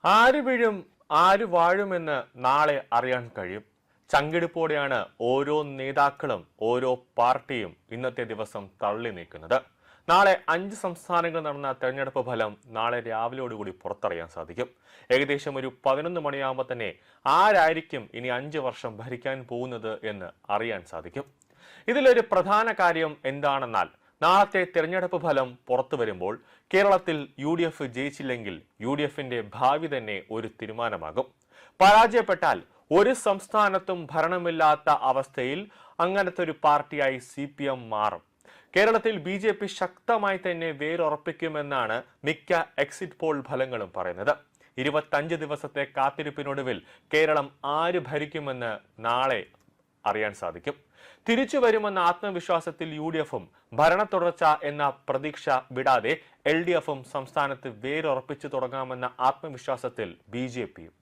ആര് വീഴും ആര് വാഴുമെന്ന് നാളെ അറിയാൻ കഴിയും. ചങ്കിടിപ്പോടെയാണ് ഓരോ നേതാക്കളും ഓരോ പാർട്ടിയും ഇന്നത്തെ ദിവസം തള്ളി നീക്കുന്നത്. നാളെ 5 സംസ്ഥാനങ്ങളിൽ നടന്ന തെരഞ്ഞെടുപ്പ് ഫലം നാളെ രാവിലെയോടുകൂടി പുറത്തറിയാൻ സാധിക്കും. ഏകദേശം ഒരു 11 മണിയാകുമ്പോൾ തന്നെ ആരായിരിക്കും ഇനി 5 വർഷം ഭരിക്കാൻ പോകുന്നത് എന്ന് അറിയാൻ സാധിക്കും. ഇതിലൊരു പ്രധാന കാര്യം എന്താണെന്നാൽ നാളത്തെ തിരഞ്ഞെടുപ്പ് ഫലം പുറത്തു വരുമ്പോൾ കേരളത്തിൽ UDF ജയിച്ചില്ലെങ്കിൽ UDFന്റെ ഭാവി തന്നെ ഒരു തീരുമാനമാകും. പരാജയപ്പെട്ടാൽ ഒരു സംസ്ഥാനത്തും ഭരണമില്ലാത്ത അവസ്ഥയിൽ അങ്ങനത്തെ ഒരു പാർട്ടിയായി CPM മാറും. കേരളത്തിൽ BJP ശക്തമായി തന്നെ വേരുറപ്പിക്കുമെന്നാണ് മിക്ക എക്സിറ്റ് പോൾ ഫലങ്ങളും പറയുന്നത്. 25 ദിവസത്തെ കാത്തിരിപ്പിനൊടുവിൽ കേരളം ആര് ഭരിക്കുമെന്ന് നാളെ അറിയാൻ സാധിക്കും. തിരിച്ചു വരുമെന്ന ആത്മവിശ്വാസത്തിൽ UDFും ഭരണ തുടർച്ച എന്ന പ്രതീക്ഷ വിടാതെ LDFും സംസ്ഥാനത്ത് വേരുറപ്പിച്ചു തുടങ്ങാമെന്ന ആത്മവിശ്വാസത്തിൽ BJPയും.